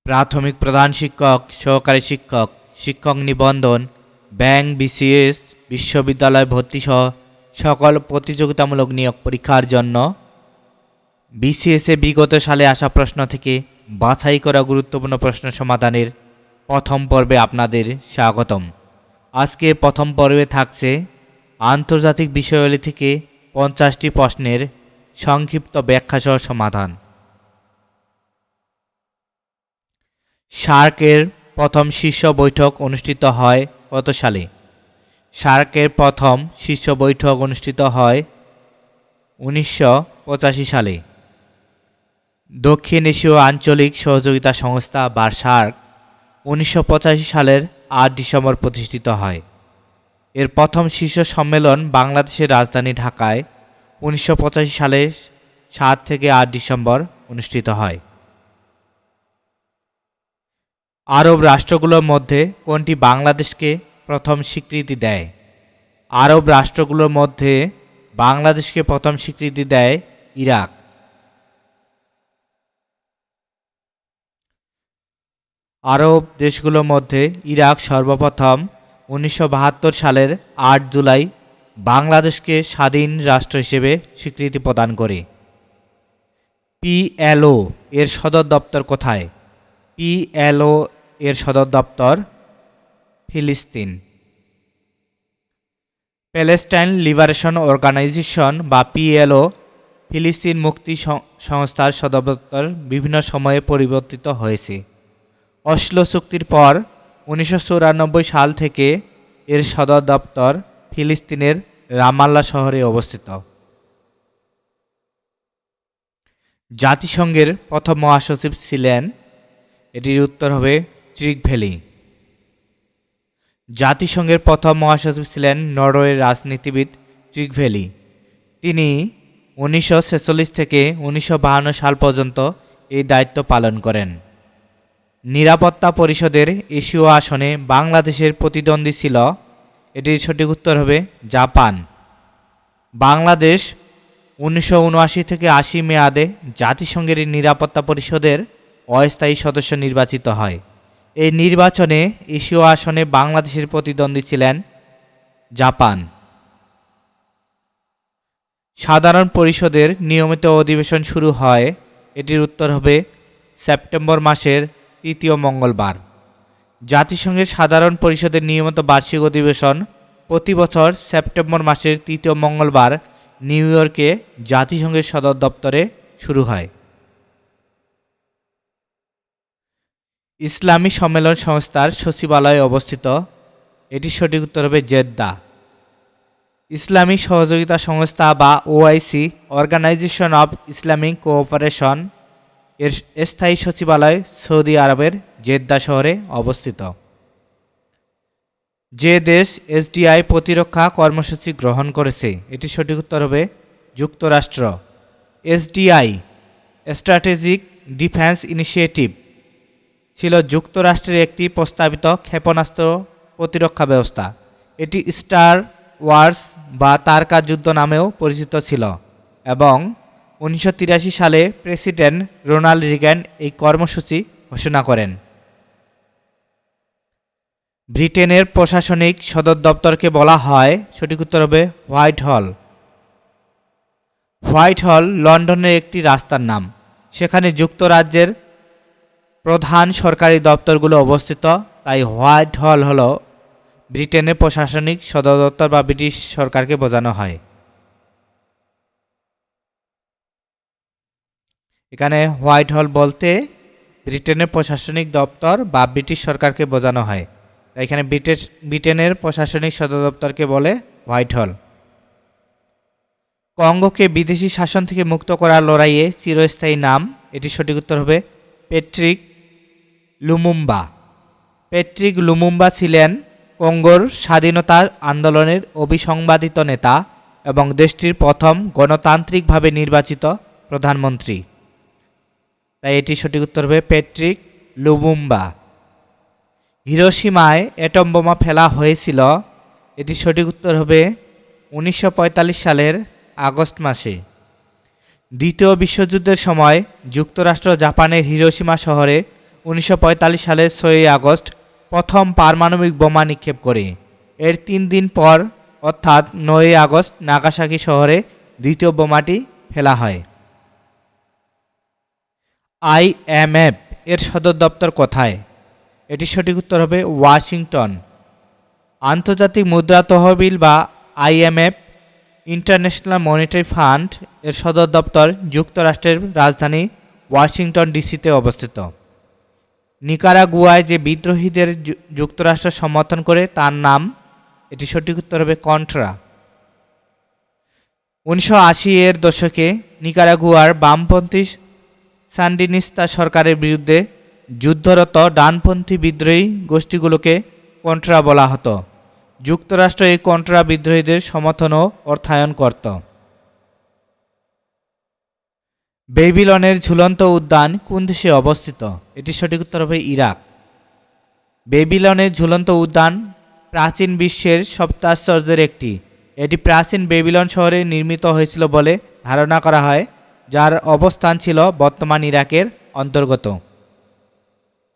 প্রাথমিক প্রধান শিক্ষক, সহকারী শিক্ষক, শিক্ষক নিবন্ধন, ব্যাংক, বিসিএস, বিশ্ববিদ্যালয় ভর্তিসহ সকল প্রতিযোগিতামূলক নিয়োগ পরীক্ষার জন্য বিসিএসে বিগত সালে আসা প্রশ্ন থেকে বাছাই করা গুরুত্বপূর্ণ প্রশ্ন সমাধানের প্রথম পর্বে আপনাদের স্বাগতম। আজকে প্রথম পর্বে থাকছে আন্তর্জাতিক বিষয়াবলী থেকে 50টি প্রশ্নের সংক্ষিপ্ত ব্যাখ্যাসহ সমাধান। সার্কের প্রথম শীর্ষ বৈঠক অনুষ্ঠিত হয় কত সালে? সার্কের প্রথম শীর্ষ বৈঠক অনুষ্ঠিত হয় 1985 সালে। দক্ষিণ এশীয় আঞ্চলিক সহযোগিতা সংস্থা বা সার্ক 1985 সালের 8 ডিসেম্বর প্রতিষ্ঠিত হয়। এর প্রথম শীর্ষ সম্মেলন বাংলাদেশের রাজধানী ঢাকায় 1985 সালের 7 থেকে 8 ডিসেম্বর অনুষ্ঠিত হয়। আরব রাষ্ট্রগুলোর মধ্যে কোনটি বাংলাদেশকে প্রথম স্বীকৃতি দেয়? আরব রাষ্ট্রগুলোর মধ্যে বাংলাদেশকে প্রথম স্বীকৃতি দেয় ইরাক। আরব দেশগুলোর মধ্যে ইরাক সর্বপ্রথম 1972 সালের 8 জুলাই বাংলাদেশকে স্বাধীন রাষ্ট্র হিসেবে স্বীকৃতি প্রদান করে। পিএলও এর সদর দপ্তর কোথায়? পিএলও এর সদর দপ্তর ফিলিস্তিন। প্যালেস্টাইন লিবারেশন অর্গানাইজেশন বা পিএলও ফিলিস্তিন মুক্তি সংস্থার সদর দপ্তর বিভিন্ন সময়ে পরিবর্তিত হয়েছে। অসলো চুক্তির পর 1994 সাল থেকে এর সদর দপ্তর ফিলিস্তিনের রামাল্লা শহরে অবস্থিত। জাতিসংঘের প্রথম মহাসচিব ছিলেন, এটির উত্তর হবে ট্রিগভ্যালি। জাতিসংঘের প্রথম মহাসচিব ছিলেন নরওয়ের রাজনীতিবিদ ট্রিগভ্যালি। তিনি 1946 থেকে 1952 সাল পর্যন্ত এই দায়িত্ব পালন করেন। নিরাপত্তা পরিষদের এশীয় আসনে বাংলাদেশের প্রতিদ্বন্দ্বী ছিল, এটির সঠিক উত্তর হবে জাপান। বাংলাদেশ 1979 থেকে 80 মেয়াদে জাতিসংঘের নিরাপত্তা পরিষদের অস্থায়ী সদস্য নির্বাচিত হয়। এই নির্বাচনে এশীয় আসনে বাংলাদেশের প্রতিদ্বন্দ্বী ছিলেন জাপান। সাধারণ পরিষদের নিয়মিত অধিবেশন শুরু হয়, এটির উত্তর হবে সেপ্টেম্বর মাসের 3য় মঙ্গলবার। জাতিসংঘের সাধারণ পরিষদের নিয়মিত বার্ষিক অধিবেশন প্রতি বছর সেপ্টেম্বর মাসের 3য় মঙ্গলবার নিউ ইয়র্কে জাতিসংঘের সদর দপ্তরে শুরু হয়। ইসলামী সম্মেলন সংস্থার সচিবালয় অবস্থিত, এটির সঠিক উত্তর হবে জেদ্দা। ইসলামী সহযোগিতা সংস্থা বা OIC Organisation of Islamic Cooperation এর স্থায়ী সচিবালয় সৌদি আরবের জেদ্দা শহরে অবস্থিত। যে দেশ এসডিআই প্রতিরক্ষা কর্মসূচি গ্রহণ করেছে, এটির সঠিক উত্তর হবে যুক্তরাষ্ট্র। এসডিআই স্ট্র্যাটেজিক ডিফেন্স ইনিশিয়েটিভ ছিল যুক্তরাষ্ট্রের একটি প্রস্তাবিত ক্ষেপণাস্ত্র প্রতিরক্ষা ব্যবস্থা। এটি স্টার ওয়ার্স বা তারকা যুদ্ধ নামেও পরিচিত ছিল এবং 1983 সালে প্রেসিডেন্ট রোনাল্ড রিগান এই কর্মসূচি ঘোষণা করেন। ব্রিটেনের প্রশাসনিক সদর দপ্তরকে বলা হয়, সঠিক উত্তর হবে হোয়াইট হল। হোয়াইট হল লন্ডনের একটি রাস্তার নাম। সেখানে যুক্তরাজ্যের প্রধান সরকারি দপ্তরগুলো অবস্থিত, তাই হোয়াইট হল হল ব্রিটেনের প্রশাসনিক সদর দপ্তর বা ব্রিটিশ সরকারকে বোঝানো হয়। এখানে হোয়াইট হল বলতে ব্রিটেনের প্রশাসনিক দপ্তর বা ব্রিটিশ সরকারকে বোঝানো হয়, তাই এখানে ব্রিটেনের প্রশাসনিক সদর দপ্তরকে বলে হোয়াইট হল। কঙ্গোকে বিদেশি শাসন থেকে মুক্ত করার লড়াইয়ে চিরস্থায়ী নাম, এটির সঠিক উত্তর হবে পেট্রিক লুমুম্বা। পেট্রিক লুমুম্বা ছিলেন কঙ্গোর স্বাধীনতা আন্দোলনের অবিসংবাদিত নেতা এবং দেশটির প্রথম গণতান্ত্রিকভাবে নির্বাচিত প্রধানমন্ত্রী, তাই এটি সঠিক উত্তর হবে পেট্রিক লুমুম্বা। হিরোশিমায় অ্যাটম বোমা ফেলা হয়েছিল, এটি সঠিক উত্তর হবে 1945 সালের আগস্ট মাসে। দ্বিতীয় বিশ্বযুদ্ধের সময় যুক্তরাষ্ট্র জাপানের হিরোশিমা শহরে সালের 6 আগস্ট প্রথম পারমাণবিক বোমা নিক্ষেপ করে। এর 3 দিন পর অর্থাৎ 9 আগস্ট নাগাসাকি শহরে দ্বিতীয় বোমাটি ফেলা হয়। IMF এর সদর দপ্তর কোথায়? এটি সঠিক উত্তর হবে ওয়াশিংটন। আন্তর্জাতিক মুদ্রা তহবিল বা IMF ইন্টারন্যাশনাল মনিটারি ফান্ড এর সদর দপ্তর যুক্তরাষ্ট্রের রাজধানী ওয়াশিংটন ডিসিতে অবস্থিত। নিকারাগুয়ায় যে বিদ্রোহীদের যুক্তরাষ্ট্র সমর্থন করে তার নাম, এটি সঠিক উত্তর হবে কন্ট্রা। 1980 এর দশকে নিকারাগুয়ার বামপন্থী সান্ডিনিস্তা সরকারের বিরুদ্ধে যুদ্ধরত ডানপন্থী বিদ্রোহী গোষ্ঠীগুলোকে কন্ট্রা বলা হতো। যুক্তরাষ্ট্র এই কন্ট্রা বিদ্রোহীদের সমর্থন ও অর্থায়ন করত। বেবিলনের ঝুলন্ত উদ্যান কোন দেশে অবস্থিত? এটি সঠিক উত্তর হবে ইরাক। বেবিলনের ঝুলন্ত উদ্যান প্রাচীন বিশ্বের সপ্তাশ্চর্যের একটি। এটি প্রাচীন বেবিলন শহরে নির্মিত হয়েছিল বলে ধারণা করা হয়, যার অবস্থান ছিল বর্তমান ইরাকের অন্তর্গত।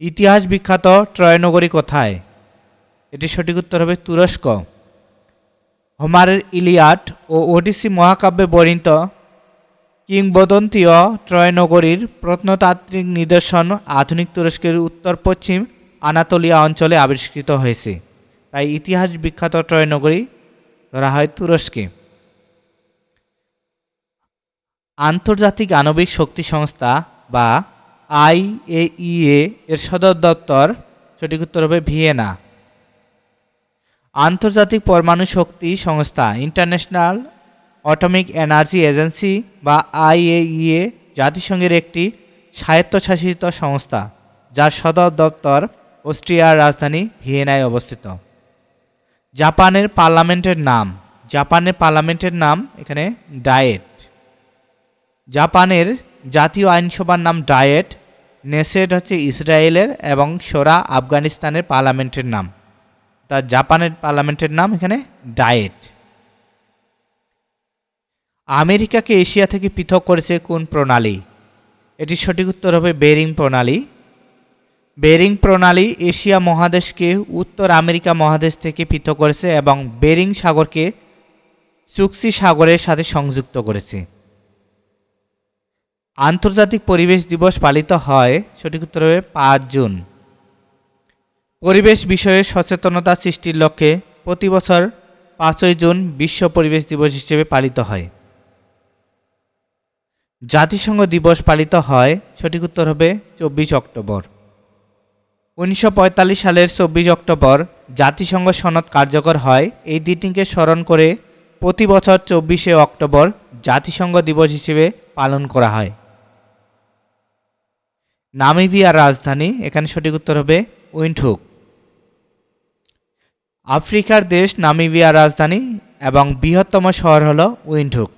ইতিহাস বিখ্যাত ট্রয় নগরী কোথায়? এটি সঠিক উত্তর হবে তুরস্ক। হোমারের ইলিয়াড ও ওডিসি মহাকাব্যে বর্ণিত কিংবদন্তীয় ট্রয় নগরীর প্রত্নতাত্ত্বিক নিদর্শন আধুনিক তুরস্কের উত্তর পশ্চিম আনাতোলিয়া অঞ্চলে আবিষ্কৃত হয়েছে। তাই ইতিহাস বিখ্যাত ট্রয় নগরী ধরা হয় তুরস্কে। আন্তর্জাতিক আণবিক শক্তি সংস্থা বা IAEA এর সদর দপ্তর সঠিক উত্তর হবে ভিয়েনা। আন্তর্জাতিক পরমাণু শক্তি সংস্থা ইন্টারন্যাশনাল অ্যাটমিক এনার্জি এজেন্সি বা IAEA জাতিসংঘের একটি স্বায়ত্তশাসিত সংস্থা, যার সদর দপ্তর অস্ট্রিয়ার রাজধানী ভিয়েনায় অবস্থিত। জাপানের পার্লামেন্টের নাম, জাপানের পার্লামেন্টের নাম এখানে ডায়েট। জাপানের জাতীয় আইনসভার নাম ডায়েট। নেসেট হচ্ছে ইসরায়েলের এবং শোরা আফগানিস্তানের পার্লামেন্টের নাম। তা জাপানের পার্লামেন্টের নাম এখানে ডায়েট। আমেরিকাকে এশিয়া থেকে পৃথক করেছে কোন প্রণালী? এটি সঠিক উত্তর হবে বেরিং প্রণালী। বেরিং প্রণালী এশিয়া মহাদেশকে উত্তর আমেরিকা মহাদেশ থেকে পৃথক করেছে এবং বেরিং সাগরকে চুক্সি সাগরের সাথে সংযুক্ত করেছে। আন্তর্জাতিক পরিবেশ দিবস পালিত হয়, সঠিক উত্তর হবে 5 জুন। পরিবেশ বিষয়ে সচেতনতা সৃষ্টির লক্ষ্যে প্রতি বছর 5ই জুন বিশ্ব পরিবেশ দিবস হিসেবে পালিত হয়। জাতিসংঘ দিবস পালিত হয়, সঠিক উত্তর হবে 24 অক্টোবর। 1945 সালের 24 অক্টোবর জাতিসংঘ সনদ কার্যকর হয়। এই দিনটিকে স্মরণ করে প্রতি বছর 24শে অক্টোবর জাতিসংঘ দিবস হিসেবে পালন করা হয়। নামিবিয়ার রাজধানী, এখানে সঠিক উত্তর হবে উইন্ডহুক। আফ্রিকার দেশ নামিবিয়ার রাজধানী এবং বৃহত্তম শহর হল উইন্ডহুক।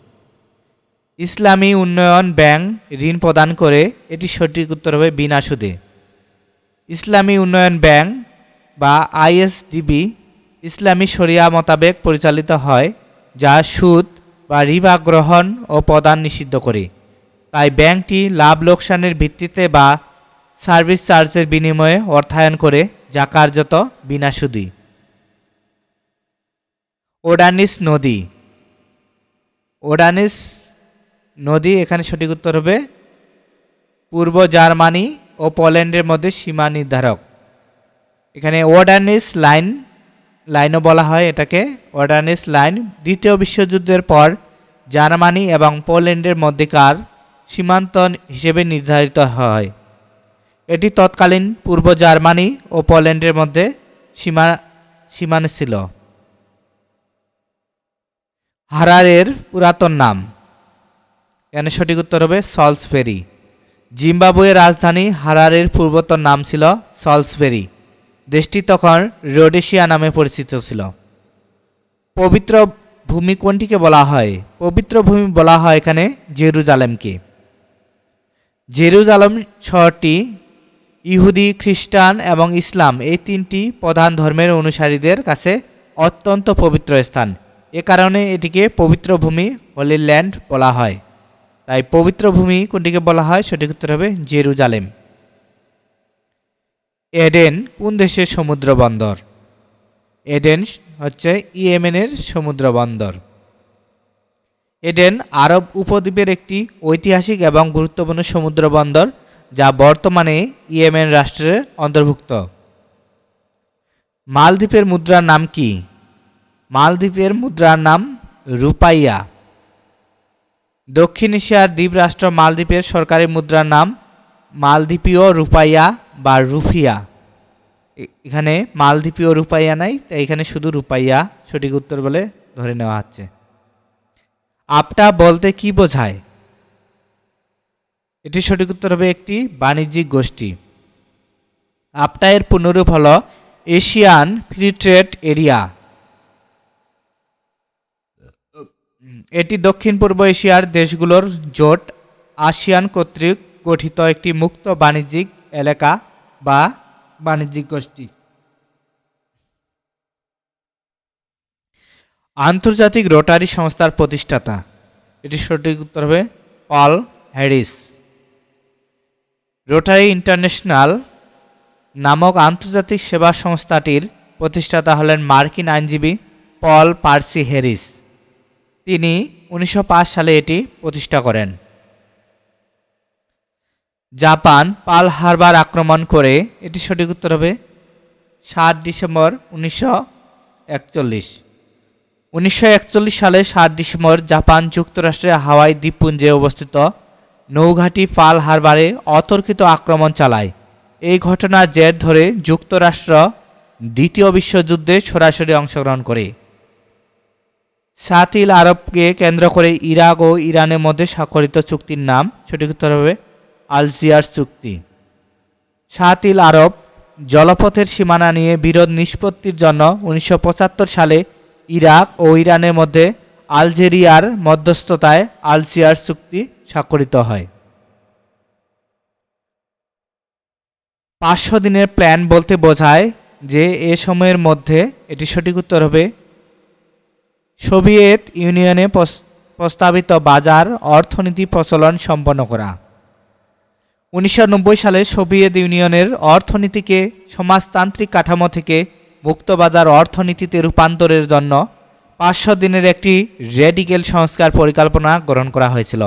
ইসলামী উন্নয়ন ব্যাংক ঋণ প্রদান করে, এটি সঠিক উত্তর হবে বিনা সুদে। ইসলামী উন্নয়ন ব্যাংক বা ISDB ইসলামী শরিয়া মোতাবেক পরিচালিত হয়, যা সুদ বা রিবা গ্রহণ ও প্রদান নিষিদ্ধ করে। তাই ব্যাংকটি লাভ লোকসানের ভিত্তিতে বা সার্ভিস চার্জের বিনিময়ে অর্থায়ন করে, যা কার্যত বিনা সুদী। ওডানিস নদী, ওডানিস নদী এখানে সঠিক উত্তর হবে পূর্ব জার্মানি ও পোল্যান্ডের মধ্যে সীমা নির্ধারক। এখানে ওডানিস লাইনও বলা হয় এটাকে। ওডানিস লাইন দ্বিতীয় বিশ্বযুদ্ধের পর জার্মানি এবং পোল্যান্ডের মধ্যকার সীমান্ত হিসেবে নির্ধারিত হয়। এটি তৎকালীন পূর্ব জার্মানি ও পোল্যান্ডের মধ্যে সীমানা ছিল। হারারের পুরাতন নাম, এখানে সঠিক উত্তর হবে সলসবেরি। জিম্বাবুয়ের রাজধানী হারারের পূর্বতন নাম ছিল সলসবেরি। দেশটি তখন রোডেশিয়া নামে পরিচিত ছিল। পবিত্র ভূমি কোনটিকে বলা হয়? পবিত্র ভূমি বলা হয় এখানে জেরুজালেমকে। জেরুজালেম শহরটি ইহুদি, খ্রিস্টান এবং ইসলাম এই 3টি প্রধান ধর্মের অনুসারীদের কাছে অত্যন্ত পবিত্র স্থান। এ কারণে এটিকে পবিত্র ভূমি, হোলি ল্যান্ড বলা হয়। তাই পবিত্র ভূমি কোনটিকে বলা হয়? সঠিক উত্তর হবে জেরুজালেম। এডেন কোন দেশের সমুদ্র বন্দর? এডেন হচ্ছে ইয়েমেনের সমুদ্র বন্দর। এডেন আরব উপদ্বীপের একটি ঐতিহাসিক এবং গুরুত্বপূর্ণ সমুদ্র বন্দর যা বর্তমানে ইয়েমেন রাষ্ট্রের অন্তর্ভুক্ত। মালদ্বীপের মুদ্রার নাম কি? মালদ্বীপের মুদ্রার নাম রুপাইয়া। দক্ষিণ এশিয়ার দ্বীপরাষ্ট্র মালদ্বীপের সরকারি মুদ্রার নাম মালদ্বীপীয় রুপাইয়া বা রুফিয়া। এখানে মালদ্বীপীয় রুপাইয়া নাই, তাই এখানে শুধু রুপাইয়া সঠিক উত্তর বলে ধরে নেওয়া হচ্ছে। আপটা বলতে কি বোঝায়? এটি সঠিক উত্তর হবে একটি বাণিজ্যিক গোষ্ঠী। আপটা এর পূর্ণরূপ হল এশিয়ান ফ্রি ট্রেড এরিয়া। এটি দক্ষিণ পূর্ব এশিয়ার দেশগুলোর জোট আসিয়ান কর্তৃক গঠিত একটি মুক্ত বাণিজ্যিক এলাকা বা বাণিজ্যিক গোষ্ঠী। আন্তর্জাতিক রোটারি সংস্থার প্রতিষ্ঠাতা, এটি সঠিক উত্তর হবে পল হ্যারিস। রোটারি ইন্টারন্যাশনাল নামক আন্তর্জাতিক সেবা সংস্থাটির প্রতিষ্ঠাতা হলেন মার্কিন আইনজীবী পল পার্সি হ্যারিস। তিনি 1905 সালে এটি প্রতিষ্ঠা করেন। জাপান পার্ল হারবার আক্রমণ করে, এটি সঠিক উত্তর হবে 7 ডিসেম্বর 1941। 1941 সালে 7 ডিসেম্বর জাপান যুক্তরাষ্ট্রের হাওয়াই দ্বীপপুঞ্জে অবস্থিত নৌঘাঁটি পার্ল হারবারে অতর্কিত আক্রমণ চালায়। এই ঘটনার জের ধরে যুক্তরাষ্ট্র দ্বিতীয় বিশ্বযুদ্ধে সরাসরি অংশগ্রহণ করে। সাতিল আরবকে কেন্দ্র করে ইরাক ও ইরানের মধ্যে স্বাক্ষরিত চুক্তির নাম সঠিক উত্তর হবে আলজিয়ার্স চুক্তি। সাতিল আরব জলপথের সীমানা নিয়ে বিরোধ নিষ্পত্তির জন্য 1975 সালে ইরাক ও ইরানের মধ্যে আলজেরিয়ার মধ্যস্থতায় আলজিয়ার্স চুক্তি স্বাক্ষরিত হয়। 500 দিনের প্ল্যান বলতে বোঝায় যে এ সময়ের মধ্যে, এটি সঠিক উত্তর হবে সোভিয়েত ইউনিয়নে প্রস্তাবিত বাজার অর্থনীতি প্রচলন সম্পন্ন করা। 1990 সালে সোভিয়েত ইউনিয়নের অর্থনীতিকে সমাজতান্ত্রিক কাঠামো থেকে মুক্তবাজার অর্থনীতিতে রূপান্তরের জন্য 500 দিনের একটি রেডিক্যাল সংস্কার পরিকল্পনা গ্রহণ করা হয়েছিল।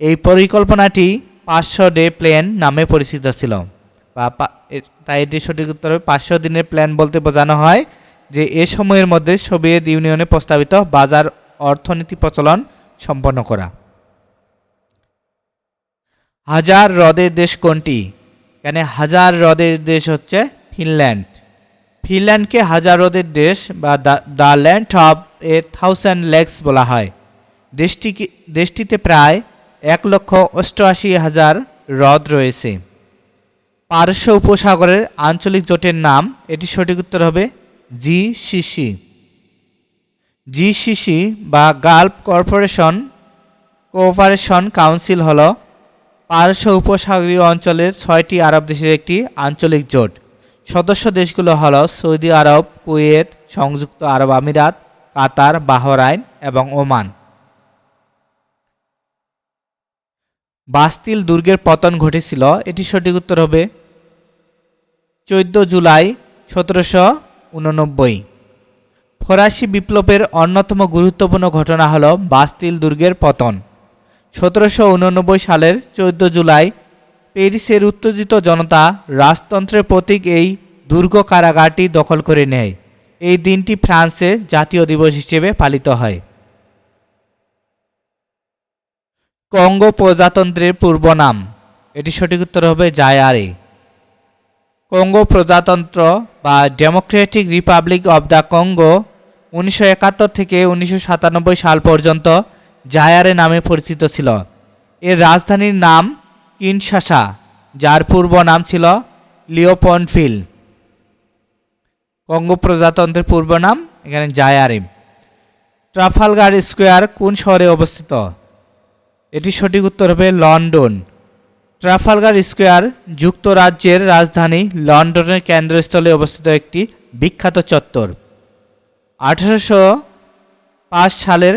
এই পরিকল্পনাটি 500 ডে প্ল্যান নামে পরিচিত ছিল, তাই এটি সঠিক উত্তর হবে 500 দিনের প্ল্যান বলতে বোঝানো হয় যে এ সময়ের মধ্যে সোভিয়েত ইউনিয়নে প্রস্তাবিত বাজার অর্থনীতি প্রচলন সম্পন্ন করা। হাজার হ্রদের দেশ কোনটি? এখানে হাজার হ্রদের দেশ হচ্ছে ফিনল্যান্ড। ফিনল্যান্ডকে হাজার হ্রদের দেশ বা দ্য ল্যান্ড অফ 1000 লেকস বলা হয়। দেশটিতে প্রায় 1,88,000 হ্রদ রয়েছে। পারস্য উপসাগরের আঞ্চলিক জোটের নাম, এটি সঠিক উত্তর হবে জিসিসি। জিসিসি বা গালফ কোঅপারেশন কাউন্সিল হল পারস্য উপসাগরীয় অঞ্চলের 6টি আরব দেশের একটি আঞ্চলিক জোট। সদস্য দেশগুলো হল সৌদি আরব, কুয়েত, সংযুক্ত আরব আমিরাত, কাতার, বাহরাইন এবং ওমান। বাস্তিল দুর্গের পতন ঘটেছিল, এটি সঠিক উত্তর হবে 14 জুলাই 1789। ফরাসি বিপ্লবের অন্যতম গুরুত্বপূর্ণ ঘটনা হল বাস্তিল দুর্গের পতন। 1789 সালের 14 জুলাই প্যারিসের উত্তেজিত জনতা রাজতন্ত্রের প্রতীক এই দুর্গ কারাগারটি দখল করে নেয়। এই দিনটি ফ্রান্সে জাতীয় দিবস হিসেবে পালিত হয়। কঙ্গো প্রজাতন্ত্রের পূর্ব নাম, এটি সঠিক উত্তর হবে জায়ারে। কঙ্গো প্রজাতন্ত্র বা Democratic Republic of the Congo 1971 থেকে 1997 সাল পর্যন্ত জায়ারে নামে পরিচিত ছিল। এর রাজধানীর নাম কিনশাসা, যার পূর্ব নাম ছিল লিওপন্ডভিল। কঙ্গো প্রজাতন্ত্রের পূর্ব নাম এখানে জায়ারে। ট্রাফালগার স্কোয়ার কোন শহরে অবস্থিত? এটি সঠিক উত্তর হবে লন্ডন। ট্রাফালগার স্কোয়ার যুক্তরাজ্যের রাজধানী লন্ডনের কেন্দ্রস্থলে অবস্থিত একটি বিখ্যাত চত্বর। 1805 সালের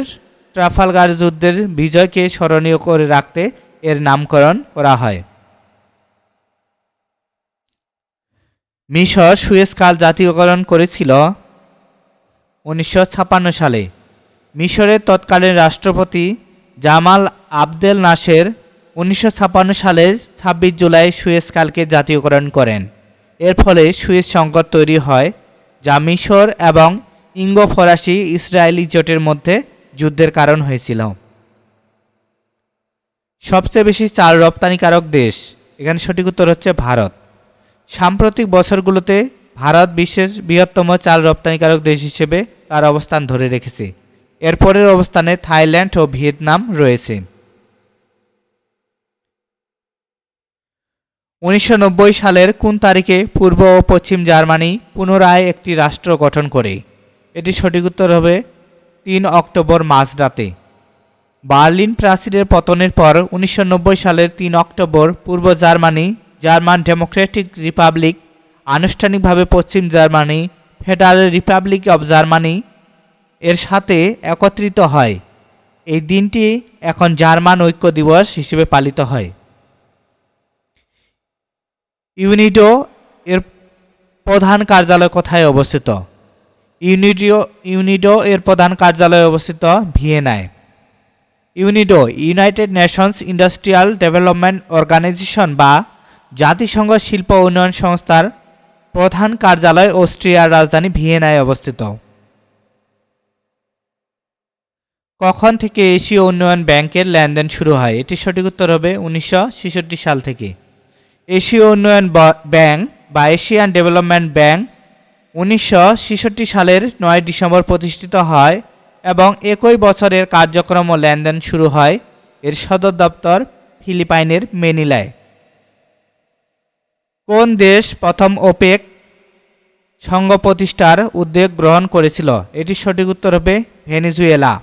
ট্রাফালগার যুদ্ধের বিজয়কে স্মরণীয় করে রাখতে এর নামকরণ করা হয়। মিশর সুয়েজ খাল জাতীয়করণ করেছিল 1956 সালে। মিশরের তৎকালীন রাষ্ট্রপতি জামাল আবদেল নাসের 1956 সালের 26 জুলাই সুয়েজ খালকে জাতীয়করণ করেন। এর ফলে সুয়েজ সংকট তৈরি হয়, যা মিশর এবং ইঙ্গো ফরাসি ইসরায়েলি জোটের মধ্যে যুদ্ধের কারণ হয়েছিল। সবচেয়ে বেশি চাল রপ্তানিকারক দেশ, এখানে সঠিক উত্তর হচ্ছে ভারত। সাম্প্রতিক বছরগুলোতে ভারত বিশ্বের বৃহত্তম চাল রপ্তানিকারক দেশ হিসেবে তার অবস্থান ধরে রেখেছে। এরপরের অবস্থানে থাইল্যান্ড ও ভিয়েতনাম রয়েছে। 1990 সালের কোন তারিখে পূর্ব ও পশ্চিম জার্মানি পুনরায় একটি রাষ্ট্র গঠন করে? এটি সঠিক উত্তর হবে 3 অক্টোবর মাঝরাতে। বার্লিন প্রাচীরের পতনের পর 1990 সালের 3 অক্টোবর পূর্ব জার্মানি, জার্মান ডেমোক্রেটিক রিপাবলিক, আনুষ্ঠানিকভাবে পশ্চিম Germany, federal Republic of Germany এর সাথে একত্রিত হয়। এই দিনটি এখন জার্মান ঐক্য দিবস হিসেবে পালিত হয়। ইউনিডো এর প্রধান কার্যালয় কোথায় অবস্থিত? ইউনিডো এর প্রধান কার্যালয় অবস্থিত ভিয়েনায়। UNIDO United Nations Industrial Development Organisation বা জাতিসংঘ শিল্প উন্নয়ন সংস্থার প্রধান কার্যালয় অস্ট্রিয়ার রাজধানী ভিয়েনায় অবস্থিত। কখন থেকে এশীয় উন্নয়ন ব্যাংকের লেনদেন শুরু হয়? এটি সঠিক উত্তর হবে 1966 সাল থেকে। এশীয় উন্নয়ন ব্যাংক বা এশিয়ান ডেভেলপমেন্ট ব্যাংক 1966 সালের 9 ডিসেম্বর প্রতিষ্ঠিত হয় এবং একই বছরের কার্যক্রম ও লেনদেন শুরু হয়। এর সদর দপ্তর ফিলিপাইনের ম্যানিলায়। কোন দেশ প্রথম ওপেক সংঘ প্রতিষ্ঠার উদ্যোগ গ্রহণ করেছিল? এটি সঠিক উত্তর হবে ভেনেজুয়েলা।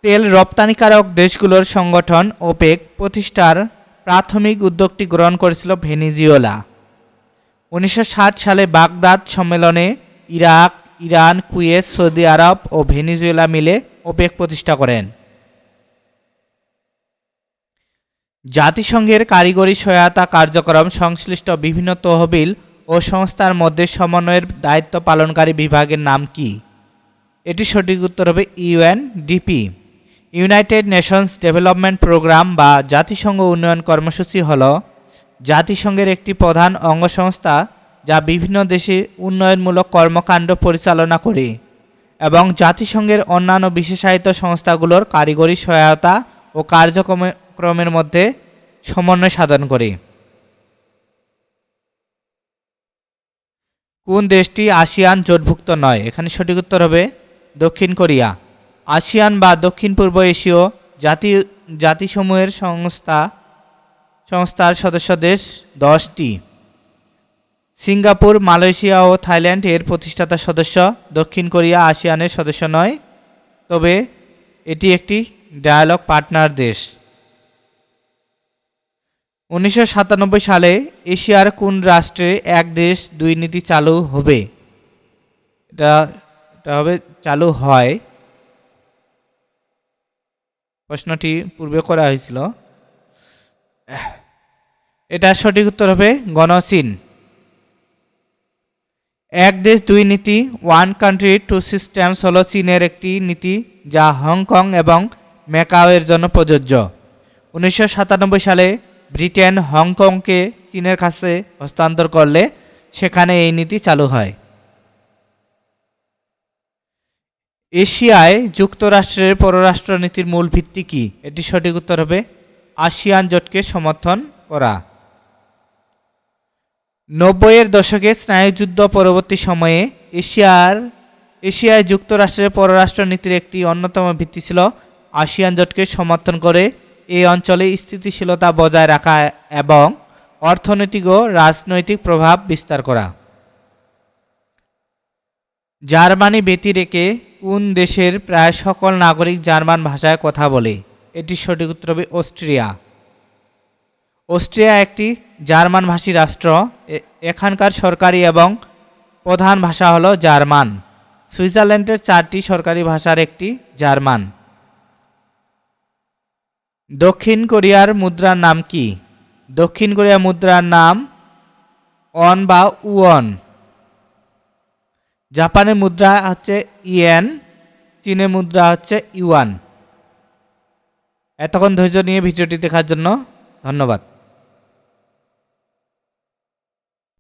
তেল রপ্তানিকারক দেশগুলোর সংগঠন ওপেক প্রতিষ্ঠার প্রাথমিক উদ্যোগটি গ্রহণ করেছিল ভেনেজুয়েলা। 1960 সালে বাগদাদ সম্মেলনে ইরাক, ইরান, কুয়েত, সৌদি আরব ও ভেনেজুয়েলা মিলে ওপেক প্রতিষ্ঠা করেন। জাতিসংঘের কারিগরি সহায়তা কার্যক্রম সংশ্লিষ্ট বিভিন্ন তহবিল ও সংস্থার মধ্যে সমন্বয়ের দায়িত্ব পালনকারী বিভাগের নাম কি? এটি সঠিক উত্তর হবে UNDP. United Nations Development Programme বা জাতিসংঘ উন্নয়ন কর্মসূচি হল জাতিসংঘের একটি প্রধান অঙ্গ সংস্থা যা বিভিন্ন দেশে উন্নয়নমূলক কর্মকাণ্ড পরিচালনা করে এবং জাতিসংঘের অন্যান্য বিশেষায়িত সংস্থাগুলোর কারিগরি সহায়তা ও কার্যক্রমের মধ্যে সমন্বয় সাধন করে। কোন দেশটি আসিয়ান জোটভুক্ত নয়? এখানে সঠিক উত্তর হবে দক্ষিণ কোরিয়া। আসিয়ান বা দক্ষিণ পূর্ব এশীয় জাতিসমূহের সংস্থার সদস্য দেশ 10টি। সিঙ্গাপুর, মালয়েশিয়া ও থাইল্যান্ড এর প্রতিষ্ঠাতা সদস্য। দক্ষিণ কোরিয়া আসিয়ানের সদস্য নয়, তবে এটি একটি ডায়ালগ পার্টনার দেশ। 1997 সালে এশিয়ার কোন রাষ্ট্রে এক দেশ দুই নীতি চালু হবে? এটা হবে চালু হয়। প্রশ্নটি পূর্বে করা হয়েছিল। এটা সঠিক উত্তর হবে গণচীন। এক দেশ দুই নীতি, ওয়ান কান্ট্রি টু সিস্টেমস হল চীনের একটি নীতি যা হংকং এবং ম্যাকাওয়ের জন্য প্রযোজ্য। 1997 সালে ব্রিটেন হংকংকে চীনের কাছে হস্তান্তর করলে সেখানে এই নীতি চালু হয়। এশিয়ায় যুক্তরাষ্ট্রের পররাষ্ট্রনীতির মূল ভিত্তি কি? এটি সঠিক উত্তর হবে আসিয়ান জোটকে সমর্থন করা। 90-এর দশকে স্নায়ুযুদ্ধ পরবর্তী সময়ে এশিয়ায় যুক্তরাষ্ট্রের পররাষ্ট্রনীতির একটি অন্যতম ভিত্তি ছিল আসিয়ান জোটকে সমর্থন করে এই অঞ্চলে স্থিতিশীলতা বজায় রাখা এবং অর্থনৈতিক ও রাজনৈতিক প্রভাব বিস্তার করা। জার্মানি ব্যতিরেকে কোন দেশের প্রায় সকল নাগরিক জার্মান ভাষায় কথা বলে? এটি সঠিক উত্তর হবে অস্ট্রিয়া। অস্ট্রিয়া একটি জার্মানভাষী রাষ্ট্র। এখানকার সরকারি এবং প্রধান ভাষা হলো জার্মান। সুইজারল্যান্ডের 4টি সরকারি ভাষার একটি জার্মান। দক্ষিণ কোরিয়ার মুদ্রার নাম কি? দক্ষিণ কোরিয়ার মুদ্রার নাম অন বা উয়ন। জাপানের মুদ্রা হচ্ছে ইয়েন, চীনের মুদ্রা হচ্ছে ইউয়ান। এতক্ষণ ধৈর্য নিয়ে ভিডিওটি দেখার জন্য ধন্যবাদ।